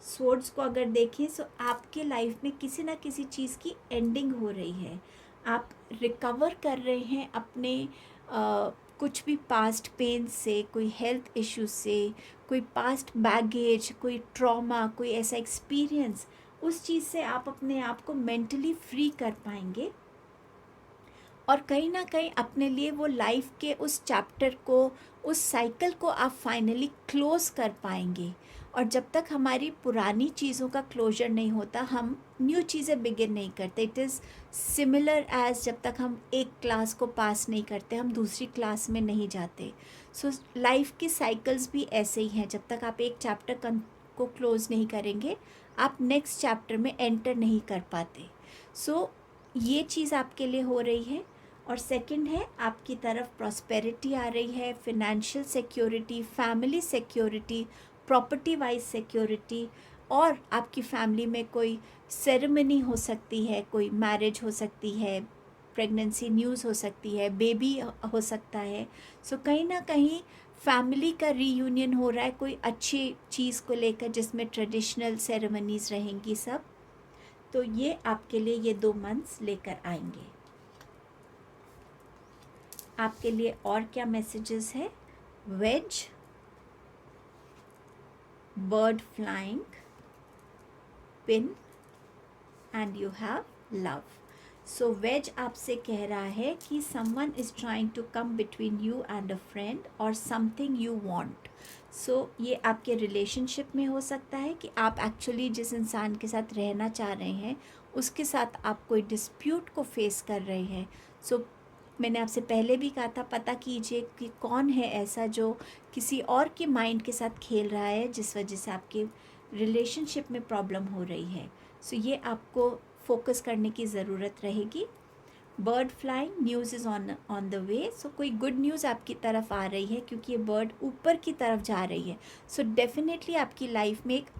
स्वॉर्ड्स को अगर देखें तो आपके लाइफ में किसी ना किसी चीज़ की एंडिंग हो रही है। आप रिकवर कर रहे हैं अपने कुछ भी पास्ट पेन से, कोई हेल्थ इश्यू से, कोई पास्ट बैगेज, कोई ट्रॉमा, कोई ऐसा एक्सपीरियंस, उस चीज़ से आप अपने आप को मेंटली फ्री कर पाएंगे और कहीं ना कहीं अपने लिए वो लाइफ के उस चैप्टर को, उस साइकिल को आप फाइनली क्लोज कर पाएंगे। और जब तक हमारी पुरानी चीज़ों का क्लोजर नहीं होता, हम न्यू चीज़ें बिगिन नहीं करते। इट इज़ सिमिलर एज जब तक हम एक क्लास को पास नहीं करते, हम दूसरी क्लास में नहीं जाते। सो लाइफ की साइकिल्स भी ऐसे ही हैं। जब तक आप एक चैप्टर को क्लोज नहीं करेंगे, आप नेक्स्ट चैप्टर में एंटर नहीं कर पाते। सो ये चीज़ आपके लिए हो रही है। और सेकंड है, आपकी तरफ प्रॉस्पेरिटी आ रही है, financial security, family security, property wise security, और आपकी फैमिली में कोई सेरेमनी हो सकती है, कोई मैरिज हो सकती है, प्रेगनेंसी न्यूज़ हो सकती है, बेबी हो सकता है। सो कहीं ना कहीं फैमिली का रीयूनियन हो रहा है कोई अच्छी चीज़ को लेकर, जिसमें ट्रेडिशनल सेरेमनीज़ रहेंगी सब। तो ये आपके लिए ये 2 मंथ्स लेकर आएंगे। आपके लिए और क्या मैसेजेस है? Wedge, bird flying, pin and you have love. So wedge आपसे कह रहा है कि someone is trying to come between you and a friend or something you want. So ये आपके रिलेशनशिप में हो सकता है कि आप एक्चुअली जिस इंसान के साथ रहना चाह रहे हैं उसके साथ आप कोई डिस्प्यूट को फेस कर रहे हैं। सो मैंने आपसे पहले भी कहा था, पता कीजिए कि कौन है ऐसा जो किसी और के माइंड के साथ खेल रहा है, जिस वजह से आपके रिलेशनशिप में प्रॉब्लम हो रही है। सो ये आपको फोकस करने की ज़रूरत रहेगी। Bird flying, news is on the way. So कोई गुड न्यूज़ आपकी तरफ आ रही है क्योंकि ये बर्ड ऊपर की तरफ जा रही है। सो डेफिनेटली आपकी लाइफ में एक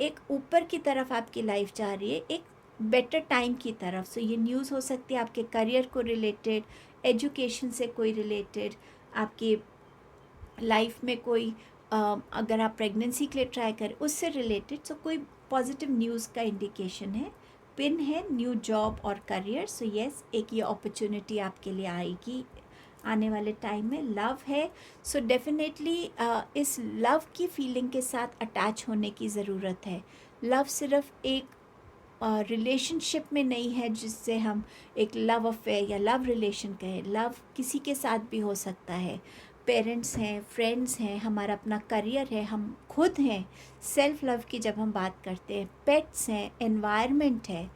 एक ऊपर की तरफ आपकी लाइफ जा रही है, एक बेटर टाइम की तरफ। सो ये न्यूज़ हो सकती है आपके करियर को रिलेटेड, एजुकेशन से कोई रिलेटेड, आपकी लाइफ में कोई अगर आप प्रेगनेंसी के लिए ट्राई करें उससे रिलेटेड। सो कोई पॉजिटिव न्यूज़ का इंडिकेशन है। पिन है न्यू जॉब और करियर। सो येस, एक ये अपॉर्चुनिटी आपके लिए आएगी आने वाले टाइम में। लव है, सो डेफिनेटली इस लव की फीलिंग के साथ अटैच होने की ज़रूरत है। लव सिर्फ एक रिलेशनशिप में नहीं है जिससे हम एक लव अफेयर या लव रिलेशन कहें। लव किसी के साथ भी हो सकता है। पेरेंट्स हैं, फ्रेंड्स हैं, हमारा अपना करियर है, हम खुद हैं। सेल्फ लव की जब हम बात करते हैं, पेट्स हैं, एनवायरनमेंट है,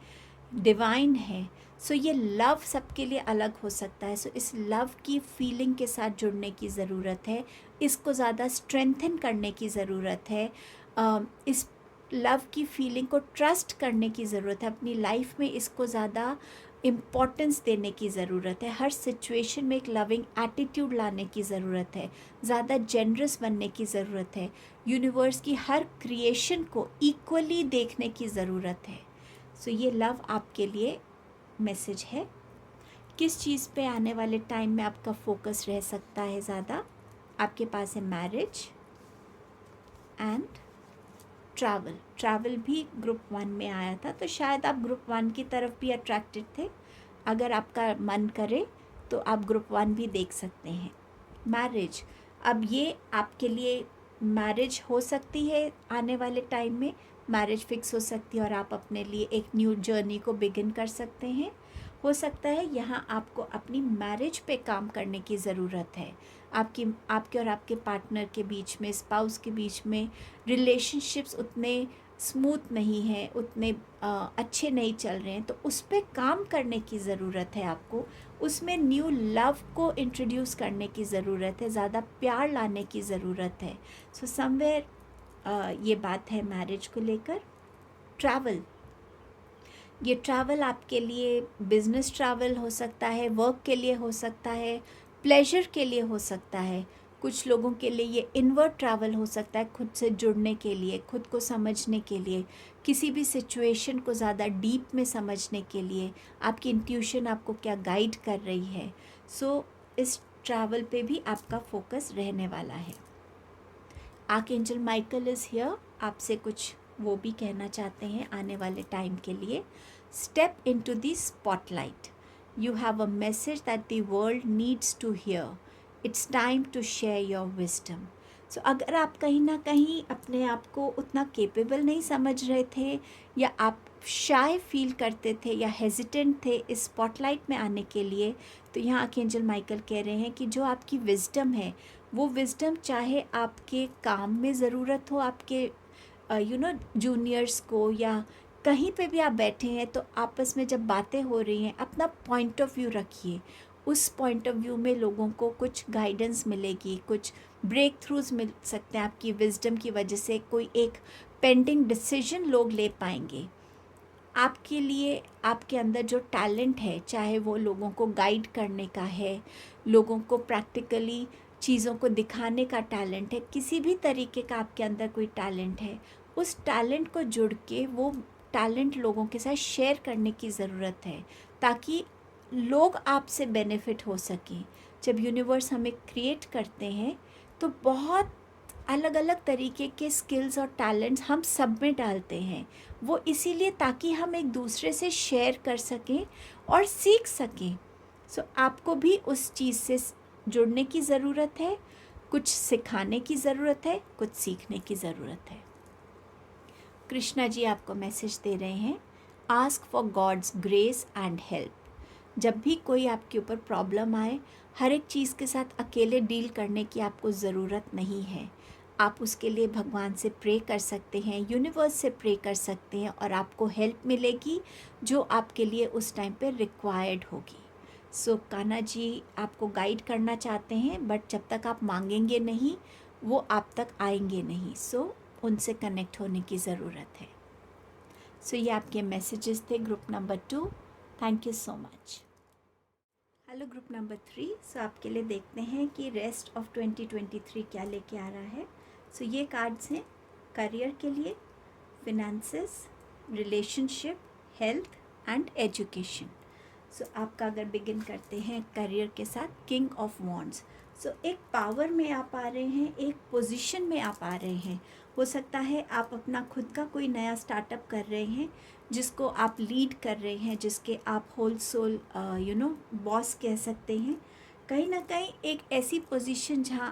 डिवाइन है। सो ये लव सबके लिए अलग हो सकता है। सो इस लव की फीलिंग के साथ जुड़ने की ज़रूरत है, इसको ज़्यादा स्ट्रेंथन करने की ज़रूरत है, इस लव की फीलिंग को ट्रस्ट करने की ज़रूरत है, अपनी लाइफ में इसको ज़्यादा इम्पोर्टेंस देने की ज़रूरत है, हर सिचुएशन में एक लविंग एटीट्यूड लाने की ज़रूरत है, ज़्यादा जेनरस बनने की ज़रूरत है, यूनिवर्स की हर क्रिएशन को इक्वली देखने की ज़रूरत है। सो ये लव आपके लिए मैसेज है। किस चीज़ पे आने वाले टाइम में आपका फोकस रह सकता है ज़्यादा? आपके पास है मैरिज एंड ट्रैवल भी ग्रुप 1 में आया था, तो शायद आप ग्रुप 1 की तरफ भी अट्रैक्टेड थे। अगर आपका मन करे तो आप ग्रुप 1 भी देख सकते हैं। मैरिज, अब ये आपके लिए मैरिज हो सकती है आने वाले टाइम में, मैरिज फिक्स हो सकती है और आप अपने लिए एक न्यू जर्नी को बिगिन कर सकते हैं। हो सकता है यहाँ आपको अपनी मैरिज पे काम करने की ज़रूरत है। आपके और आपके पार्टनर के बीच में, स्पाउस के बीच में रिलेशनशिप्स उतने स्मूथ नहीं है, उतने अच्छे नहीं चल रहे हैं, तो उस पर काम करने की ज़रूरत है आपको। उसमें न्यू लव को इंट्रोड्यूस करने की ज़रूरत है, ज़्यादा प्यार लाने की ज़रूरत है। सो समवेयर ये बात है मैरिज को लेकर। ट्रैवल, ये ट्रैवल आपके लिए बिजनेस ट्रैवल हो सकता है, वर्क के लिए हो सकता है, प्लेजर के लिए हो सकता है। कुछ लोगों के लिए ये इनवर्ड ट्रैवल हो सकता है, खुद से जुड़ने के लिए, खुद को समझने के लिए, किसी भी सिचुएशन को ज़्यादा डीप में समझने के लिए, आपकी इंट्यूशन आपको क्या गाइड कर रही है। सो इस ट्रैवल पे भी आपका फोकस रहने वाला है। आर्कएंजल माइकल इज़ हियर, आपसे कुछ वो भी कहना चाहते हैं आने वाले टाइम के लिए। Step into the spotlight, you have a message that the world needs to hear, it's time to share your wisdom. So अगर आप कहीं ना कहीं अपने आप को उतना केपेबल नहीं समझ रहे थे, या आप शाय फील करते थे या हेजिटेंट थे इस स्पॉटलाइट में आने के लिए, तो यहाँ आर्कएंजल माइकल कह रहे हैं कि जो आपकी विजडम है, वो विजडम चाहे आपके काम में ज़रूरत हो, आपके जूनियर्स को, या कहीं पे भी आप बैठे हैं तो आपस में जब बातें हो रही हैं, अपना पॉइंट ऑफ व्यू रखिए। उस पॉइंट ऑफ व्यू में लोगों को कुछ गाइडेंस मिलेगी, कुछ ब्रेक थ्रूज मिल सकते हैं आपकी विजडम की वजह से। कोई एक पेंडिंग डिसीजन लोग ले पाएंगे। आपके लिए आपके अंदर जो टैलेंट है, चाहे वो लोगों को गाइड करने का है, लोगों को प्रैक्टिकली चीज़ों को दिखाने का टैलेंट है, किसी भी तरीके का आपके अंदर कोई टैलेंट है, उस टैलेंट को जुड़ के वो टैलेंट लोगों के साथ शेयर करने की ज़रूरत है, ताकि लोग आपसे बेनिफिट हो सकें। जब यूनिवर्स हमें क्रिएट करते हैं तो बहुत अलग अलग तरीके के स्किल्स और टैलेंट्स हम सब में डालते हैं, वो इसीलिए ताकि हम एक दूसरे से शेयर कर सकें और सीख सकें। सो आपको भी उस चीज़ से जुड़ने की ज़रूरत है, कुछ सिखाने की ज़रूरत है, कुछ सीखने की ज़रूरत है। कृष्णा जी आपको मैसेज दे रहे हैं, ask for God's grace and help. जब भी कोई आपके ऊपर प्रॉब्लम आए, हर एक चीज़ के साथ अकेले डील करने की आपको ज़रूरत नहीं है। आप उसके लिए भगवान से प्रे कर सकते हैं, यूनिवर्स से प्रे कर सकते हैं, और आपको हेल्प मिलेगी जो आपके लिए उस टाइम पे रिक्वायर्ड होगी। सो कान्हा जी आपको गाइड करना चाहते हैं, बट जब तक आप मांगेंगे नहीं, वो आप तक आएंगे नहीं। सो उनसे कनेक्ट होने की ज़रूरत है। सो ये आपके मैसेजेस थे group number 2। Thank you so much. Hello group number 3। सो आपके लिए देखते हैं कि रेस्ट ऑफ 2023 क्या लेके आ रहा है। सो ये कार्ड्स हैं करियर के लिए, finances, relationship, health and education. So आपका अगर बिगिन करते हैं करियर के साथ, किंग ऑफ वॉन्ड्स। सो एक पावर में आप आ रहे हैं, एक पोजीशन में आप आ रहे हैं। हो सकता है आप अपना खुद का कोई नया स्टार्टअप कर रहे हैं, जिसको आप लीड कर रहे हैं, जिसके आप होल सोल बॉस कह सकते हैं। कहीं ना कहीं एक ऐसी पोजीशन जहां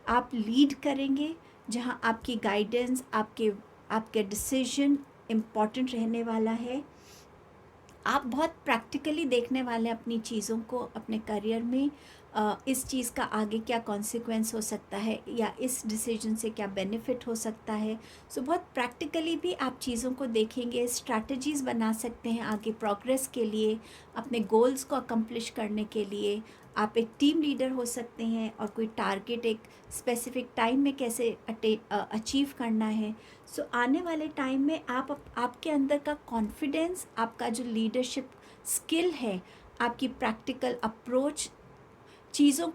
आप लीड करेंगे, जहां आपकी गाइडेंस, आपके डिसीजन इम्पॉर्टेंट रहने वाला है। आप बहुत प्रैक्टिकली देखने वाले हैं अपनी चीज़ों को, अपने करियर में इस चीज़ का आगे क्या कॉन्सिक्वेंस हो सकता है, या इस डिसीजन से क्या बेनिफिट हो सकता है। सो बहुत प्रैक्टिकली भी आप चीज़ों को देखेंगे, स्ट्रैटेजीज़ बना सकते हैं आगे प्रोग्रेस के लिए, अपने गोल्स को अकम्प्लिश करने के लिए। आप एक टीम लीडर हो सकते हैं, और कोई टारगेट एक स्पेसिफिक टाइम में कैसे अचीव करना है। सो आने वाले टाइम में आपके अंदर का कॉन्फिडेंस, आपका जो लीडरशिप स्किल है, आपकी प्रैक्टिकल अप्रोच, चीज़ों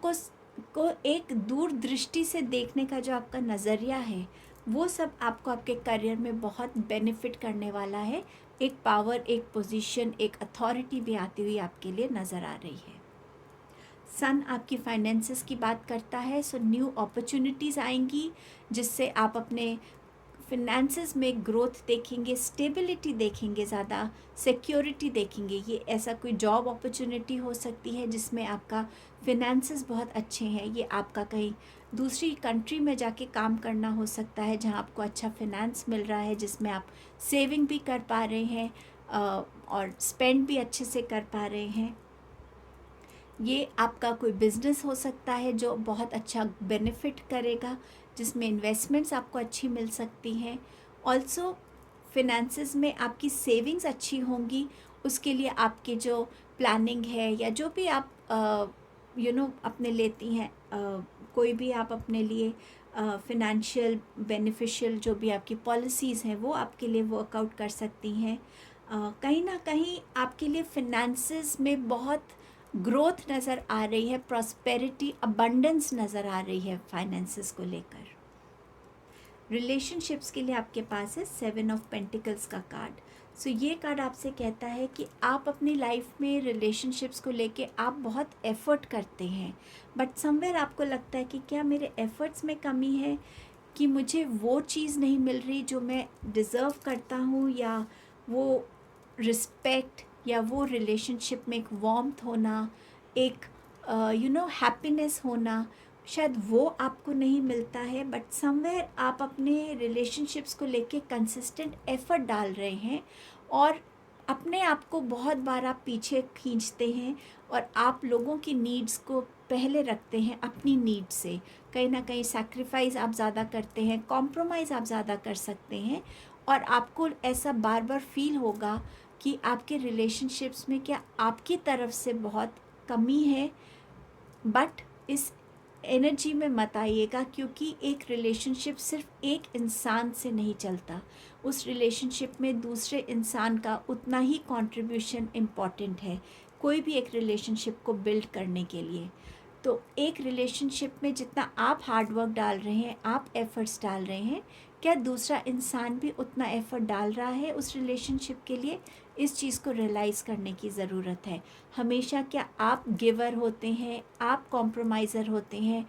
को एक दूरदृष्टि से देखने का जो आपका नज़रिया है, वो सब आपको आपके करियर में बहुत बेनिफिट करने वाला है। एक पावर, एक पोजीशन, एक अथॉरिटी भी आती हुई आपके लिए नज़र आ रही है। सन आपकी फाइनेंसेस की बात करता है, सो न्यू अपॉर्चुनिटीज़ आएंगी जिससे आप अपने फिनेंसेस में ग्रोथ देखेंगे, स्टेबिलिटी देखेंगे, ज़्यादा सिक्योरिटी देखेंगे। ये ऐसा कोई जॉब अपॉर्चुनिटी हो सकती है जिसमें आपका फिनेंसेस बहुत अच्छे हैं। ये आपका कहीं दूसरी कंट्री में जाके काम करना हो सकता है जहाँ आपको अच्छा फिनेंस मिल रहा है, जिसमें आप सेविंग भी कर पा रहे हैं और स्पेंड भी अच्छे से कर पा रहे हैं। ये आपका कोई बिज़नेस हो सकता है जो बहुत अच्छा बेनिफिट करेगा, जिसमें इन्वेस्टमेंट्स आपको अच्छी मिल सकती हैं। ऑल्सो फिनेंसेस में आपकी सेविंग्स अच्छी होंगी, उसके लिए आपकी जो प्लानिंग है या जो भी आप अपने लेती हैं, कोई भी आप अपने लिए फिनेंशियल बेनिफिशियल जो भी आपकी पॉलिसीज़ हैं वो आपके लिए वर्कआउट कर सकती हैं। कहीं ना कहीं आपके लिए फिनेंसेस में बहुत ग्रोथ नज़र आ रही है, प्रॉस्पेरिटी, अबंडेंस नज़र आ रही है फाइनेंसेस को लेकर। रिलेशनशिप्स के लिए आपके पास है 7 ऑफ पेंटिकल्स का कार्ड। सो ये कार्ड आपसे कहता है कि आप अपनी लाइफ में रिलेशनशिप्स को लेके आप बहुत एफ़र्ट करते हैं, बट समवेयर आपको लगता है कि क्या मेरे एफ़र्ट्स में कमी है, कि मुझे वो चीज़ नहीं मिल रही जो मैं डिज़र्व करता हूँ, या वो रिस्पेक्ट या वो रिलेशनशिप में एक वार्मथ होना, एक हैप्पीनेस होना, शायद वो आपको नहीं मिलता है। बट समवेयर आप अपने रिलेशनशिप्स को लेके कंसिस्टेंट एफ़र्ट डाल रहे हैं और अपने आप को बहुत बार आप पीछे खींचते हैं और आप लोगों की नीड्स को पहले रखते हैं अपनी नीड से। कहीं ना कहीं सैक्रिफाइस आप ज़्यादा करते हैं, कॉम्प्रोमाइज़ आप ज़्यादा कर सकते हैं, और आपको ऐसा बार बार फील होगा कि आपके रिलेशनशिप्स में क्या आपकी तरफ से बहुत कमी है। बट इस एनर्जी में मत आइएगा, क्योंकि एक रिलेशनशिप सिर्फ एक इंसान से नहीं चलता, उस रिलेशनशिप में दूसरे इंसान का उतना ही कंट्रीब्यूशन इम्पॉर्टेंट है कोई भी एक रिलेशनशिप को बिल्ड करने के लिए। तो एक रिलेशनशिप में जितना आप हार्ड वर्क डाल रहे हैं, आप एफ़र्ट्स डाल रहे हैं, क्या दूसरा इंसान भी उतना एफ़र्ट डाल रहा है उस रिलेशनशिप के लिए? इस चीज़ को रियलाइज़ करने की ज़रूरत है। हमेशा क्या आप गिवर होते हैं, आप कॉम्प्रोमाइज़र होते हैं,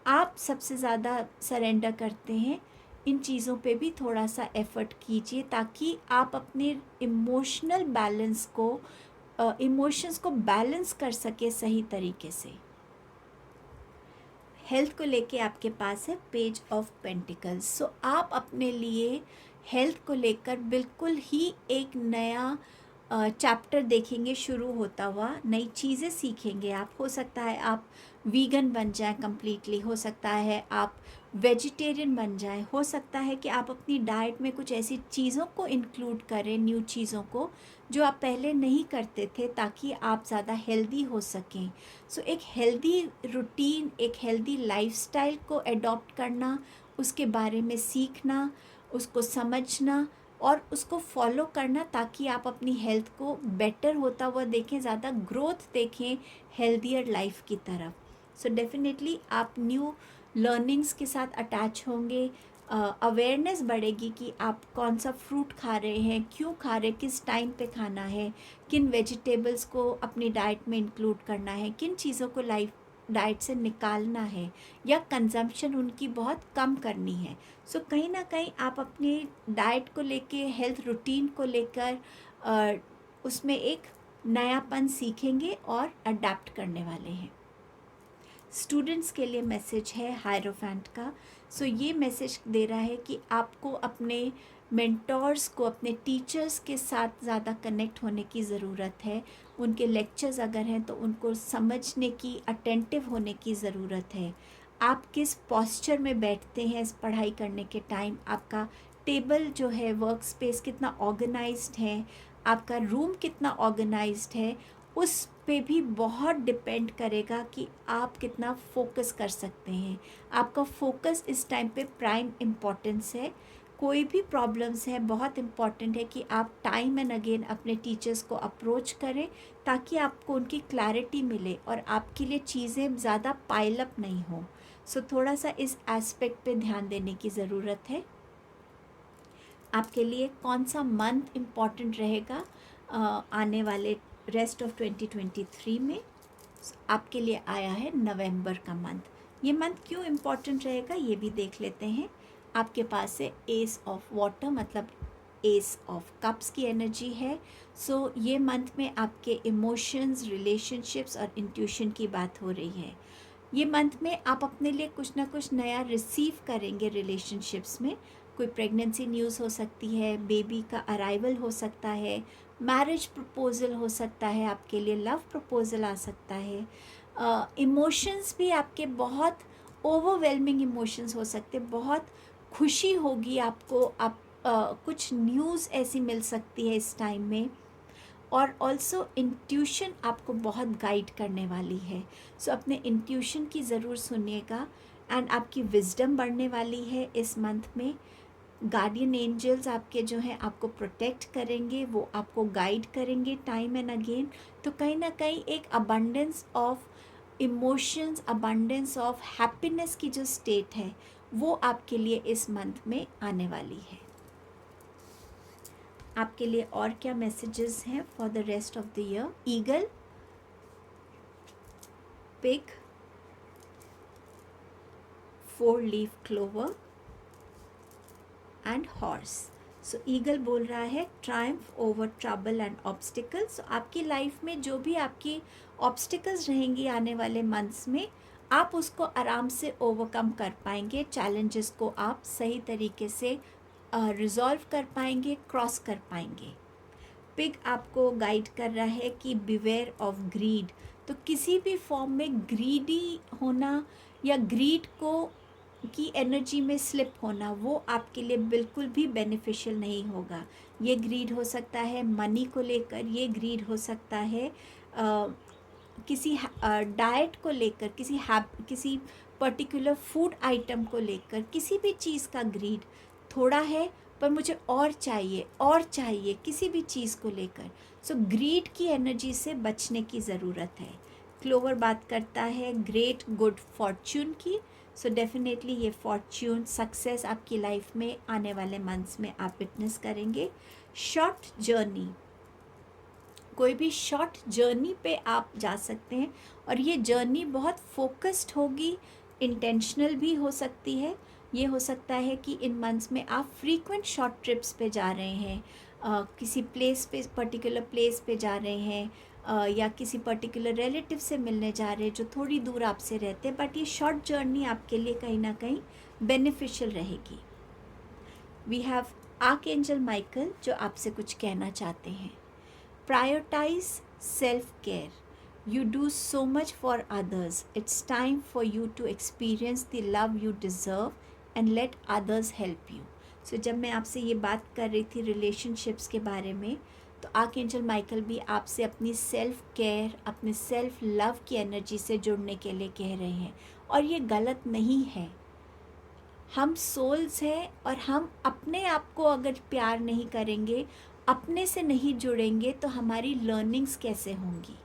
आप सबसे ज़्यादा सरेंडर करते हैं? इन चीज़ों पे भी थोड़ा सा एफ़र्ट कीजिए ताकि आप अपने इमोशनल बैलेंस को इमोशंस को बैलेंस कर सके सही तरीके से। हेल्थ को लेके आपके पास है पेज ऑफ पेंटिकल्स। सो आप अपने लिए हेल्थ को लेकर बिल्कुल ही एक नया चैप्टर देखेंगे शुरू होता हुआ, नई चीज़ें सीखेंगे आप। हो सकता है आप वीगन बन जाएं कम्प्लीटली, हो सकता है आप वेजिटेरियन बन जाएं, हो सकता है कि आप अपनी डाइट में कुछ ऐसी चीज़ों को इंक्लूड करें, न्यू चीज़ों को जो आप पहले नहीं करते थे, ताकि आप ज़्यादा हेल्दी हो सकें। सो एक हेल्दी रूटीन, एक हेल्दी लाइफस्टाइल को एडॉप्ट करना, उसके बारे में सीखना, उसको समझना और उसको फॉलो करना, ताकि आप अपनी हेल्थ को बेटर होता हुआ देखें, ज़्यादा ग्रोथ देखें हेल्दियर लाइफ की तरफ। सो डेफिनेटली आप न्यू लर्निंग्स के साथ अटैच होंगे, अवेयरनेस बढ़ेगी कि आप कौन सा फ्रूट खा रहे हैं, क्यों खा रहे हैं, किस टाइम पे खाना है, किन वेजिटेबल्स को अपनी डाइट में इंक्लूड करना है, किन चीज़ों को डाइट से निकालना है या कंजम्पशन उनकी बहुत कम करनी है। सो कहीं ना कहीं आप अपनी डाइट को लेके, हेल्थ रूटीन को लेकर उसमें एक नयापन सीखेंगे और अडेप्ट करने वाले हैं। स्टूडेंट्स के लिए मैसेज है हायरोफेंट का। सो ये मैसेज दे रहा है कि आपको अपने मेंटोर्स को, अपने टीचर्स के साथ ज़्यादा कनेक्ट होने की ज़रूरत है। उनके लेक्चर्स अगर हैं तो उनको समझने की, अटेंटिव होने की ज़रूरत है। आप किस पोस्चर में बैठते हैं इस पढ़ाई करने के टाइम, आपका टेबल जो है, वर्क स्पेस कितना ऑर्गेनाइज्ड है, आपका रूम कितना ऑर्गेनाइज्ड है, उस पे भी बहुत डिपेंड करेगा कि आप कितना फोकस कर सकते हैं। आपका फोकस इस टाइम पे प्राइम इम्पॉर्टेंस है, कोई भी प्रॉब्लम्स हैं, बहुत इम्पॉर्टेंट है कि आप टाइम एंड अगेन अपने टीचर्स को अप्रोच करें ताकि आपको उनकी क्लैरिटी मिले और आपके लिए चीज़ें ज़्यादा पाइल अप नहीं हो। सो थोड़ा सा इस एस्पेक्ट पे ध्यान देने की ज़रूरत है। आपके लिए कौन सा मंथ इम्पॉर्टेंट रहेगा आने वाले रेस्ट ऑफ 2023 में? आपके लिए आया है नवंबर का मंथ। ये मंथ क्यों इम्पॉर्टेंट रहेगा ये भी देख लेते हैं। आपके पास है एस ऑफ वाटर, मतलब एस ऑफ कप्स की एनर्जी है। सो ये मंथ में आपके इमोशंस, रिलेशनशिप्स और इंट्यूशन की बात हो रही है। ये मंथ में आप अपने लिए कुछ ना कुछ नया रिसीव करेंगे रिलेशनशिप्स में। कोई प्रेगनेंसी न्यूज़ हो सकती है, बेबी का अराइवल हो सकता है, मैरिज प्रपोज़ल हो सकता है, आपके लिए लव प्रपोज़ल आ सकता है। इमोशंस भी आपके बहुत ओवरवेलमिंग इमोशंस हो सकते हैं, बहुत खुशी होगी आपको, आप कुछ न्यूज़ ऐसी मिल सकती है इस टाइम में। और ऑल्सो इंट्यूशन आपको बहुत गाइड करने वाली है। सो अपने इंट्यूशन की ज़रूर सुनिएगा एंड आपकी विजडम बढ़ने वाली है इस मंथ में। गार्डियन एंजल्स आपके जो हैं आपको प्रोटेक्ट करेंगे, वो आपको गाइड करेंगे टाइम एंड अगेन। तो कहीं ना कहीं एक abundance of emotions, abundance of happiness की जो स्टेट है वो आपके लिए इस मंथ में आने वाली है। आपके लिए और क्या मैसेजेस हैं for the rest of the year? Eagle, pig, 4-leaf clover and horse. So eagle बोल रहा है Triumph over trouble and obstacles. आपकी लाइफ में जो भी आपकी ऑब्स्टिकल्स रहेंगी आने वाले मंथ्स में, आप उसको आराम से ओवरकम कर पाएंगे। चैलेंजेस को आप सही तरीके से रिजॉल्व कर पाएंगे, क्रॉस कर पाएंगे। पिग आपको गाइड कर रहा है कि बिवेयर ऑफ ग्रीड। तो किसी भी फॉर्म में ग्रीडी होना या ग्रीड को की एनर्जी में स्लिप होना, वो आपके लिए बिल्कुल भी बेनिफिशियल नहीं होगा। ये ग्रीड हो सकता है मनी को लेकर, ये ग्रीड हो सकता है किसी डाइट को लेकर, किसी पर्टिकुलर फूड आइटम को लेकर, किसी भी चीज़ का ग्रीड थोड़ा है पर मुझे और चाहिए किसी भी चीज़ को लेकर। सो ग्रीड की एनर्जी से बचने की ज़रूरत है। क्लोवर बात करता है ग्रेट गुड फॉर्च्यून की। सो डेफिनेटली ये फॉर्च्यून, सक्सेस आपकी लाइफ में आने वाले मंथ्स में आप विटनेस करेंगे। शॉर्ट जर्नी, कोई भी शॉर्ट जर्नी पे आप जा सकते हैं और ये जर्नी बहुत फोकस्ड होगी, इंटेंशनल भी हो सकती है। ये हो सकता है कि इन मंथ्स में आप फ्रीक्वेंट शॉर्ट ट्रिप्स पे जा रहे हैं, किसी प्लेस पे, पर्टिकुलर प्लेस पे जा रहे हैं, या किसी पर्टिकुलर रिलेटिव से मिलने जा रहे हैं जो थोड़ी दूर आपसे रहते हैं, बट ये शॉर्ट जर्नी आपके लिए कहीं ना कहीं बेनिफिशियल रहेगी। वी हैव आर्कएंजल माइकल जो आपसे कुछ कहना चाहते हैं। Prioritize self-care. You do so much for others. It's time for you to experience the love you deserve and let others help you. So जब मैं आपसे ये बात कर रही थी रिलेशनशिप्स के बारे में, तो आर्कएंजल माइकल भी आपसे अपनी सेल्फ केयर, अपने सेल्फ लव की एनर्जी से जुड़ने के लिए कह रहे हैं। और ये गलत नहीं है। हम सोल्स हैं और हम अपने आप को अगर प्यार नहीं करेंगे, अपने से नहीं जुड़ेंगे, तो हमारी लर्निंग्स कैसे होंगी?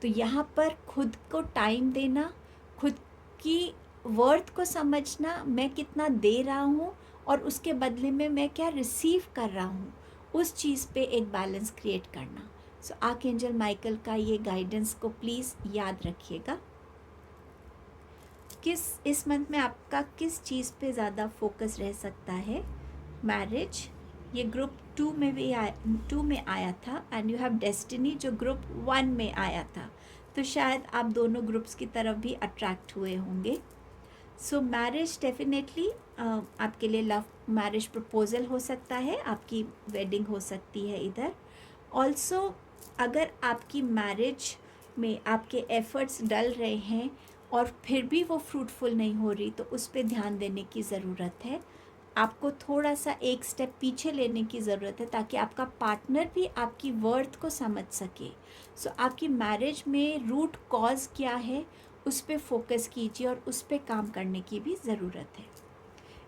तो यहाँ पर खुद को टाइम देना, खुद की वर्थ को समझना, मैं कितना दे रहा हूँ और उसके बदले में मैं क्या रिसीव कर रहा हूँ, उस चीज़ पे एक बैलेंस क्रिएट करना। सो आर्कएंजल माइकल का ये गाइडेंस को प्लीज़ याद रखिएगा। इस मंथ में आपका किस चीज़ पे ज़्यादा फोकस रह सकता है? मैरिज, ये ग्रुप 2 में आया था, एंड यू हैव डेस्टिनी जो ग्रुप 1 में आया था। तो शायद आप दोनों ग्रुप्स की तरफ भी अट्रैक्ट हुए होंगे। सो मैरिज डेफिनेटली आपके लिए लव मैरिज प्रपोज़ल हो सकता है, आपकी वेडिंग हो सकती है इधर। ऑल्सो अगर आपकी मैरिज में आपके एफ़र्ट्स डल रहे हैं और फिर भी वो फ्रूटफुल नहीं हो रही, तो उस पर ध्यान देने की ज़रूरत है। आपको थोड़ा सा एक स्टेप पीछे लेने की ज़रूरत है ताकि आपका पार्टनर भी आपकी वर्थ को समझ सके। सो आपकी मैरिज में रूट कॉज क्या है, उस पर फोकस कीजिए और उस पर काम करने की भी ज़रूरत है।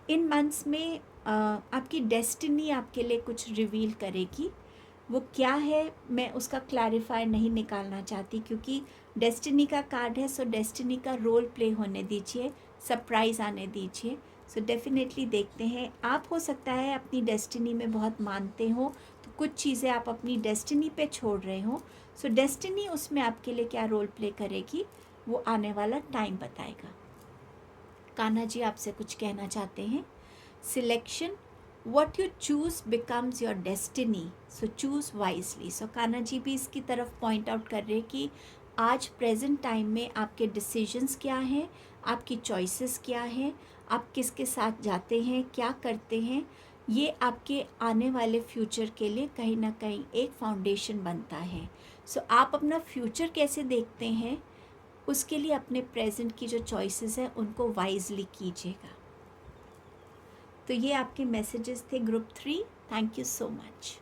इन मंथ्स में आपकी डेस्टिनी आपके लिए कुछ रिवील करेगी। वो क्या है मैं उसका क्लैरिफाई नहीं निकालना चाहती, क्योंकि डेस्टिनी का कार्ड है, सो डेस्टिनी का रोल प्ले होने दीजिए, सरप्राइज़ आने दीजिए। सो डेफिनेटली देखते हैं, आप हो सकता है अपनी डेस्टिनी में बहुत मानते हो, तो कुछ चीज़ें आप अपनी डेस्टिनी पे छोड़ रहे हो। सो डेस्टिनी उसमें आपके लिए क्या रोल प्ले करेगी वो आने वाला टाइम बताएगा। कान्हा जी आपसे कुछ कहना चाहते हैं। Selection, what you choose becomes your destiny, so choose wisely। so Kanha ji भी इसकी तरफ पॉइंट आउट कर रहे हैं कि आज प्रेजेंट टाइम में आपके डिसीजंस क्या हैं, आपकी चॉइसेस क्या हैं, आप किसके साथ जाते हैं, क्या करते हैं, ये आपके आने वाले फ्यूचर के लिए कहीं ना कहीं एक फाउंडेशन बनता है। सो आप अपना फ्यूचर कैसे देखते हैं उसके लिए अपने प्रेजेंट की जो चॉइसेस हैं उनको वाइजली कीजिएगा। तो ये आपके मैसेजेस थे group 3। Thank you so much.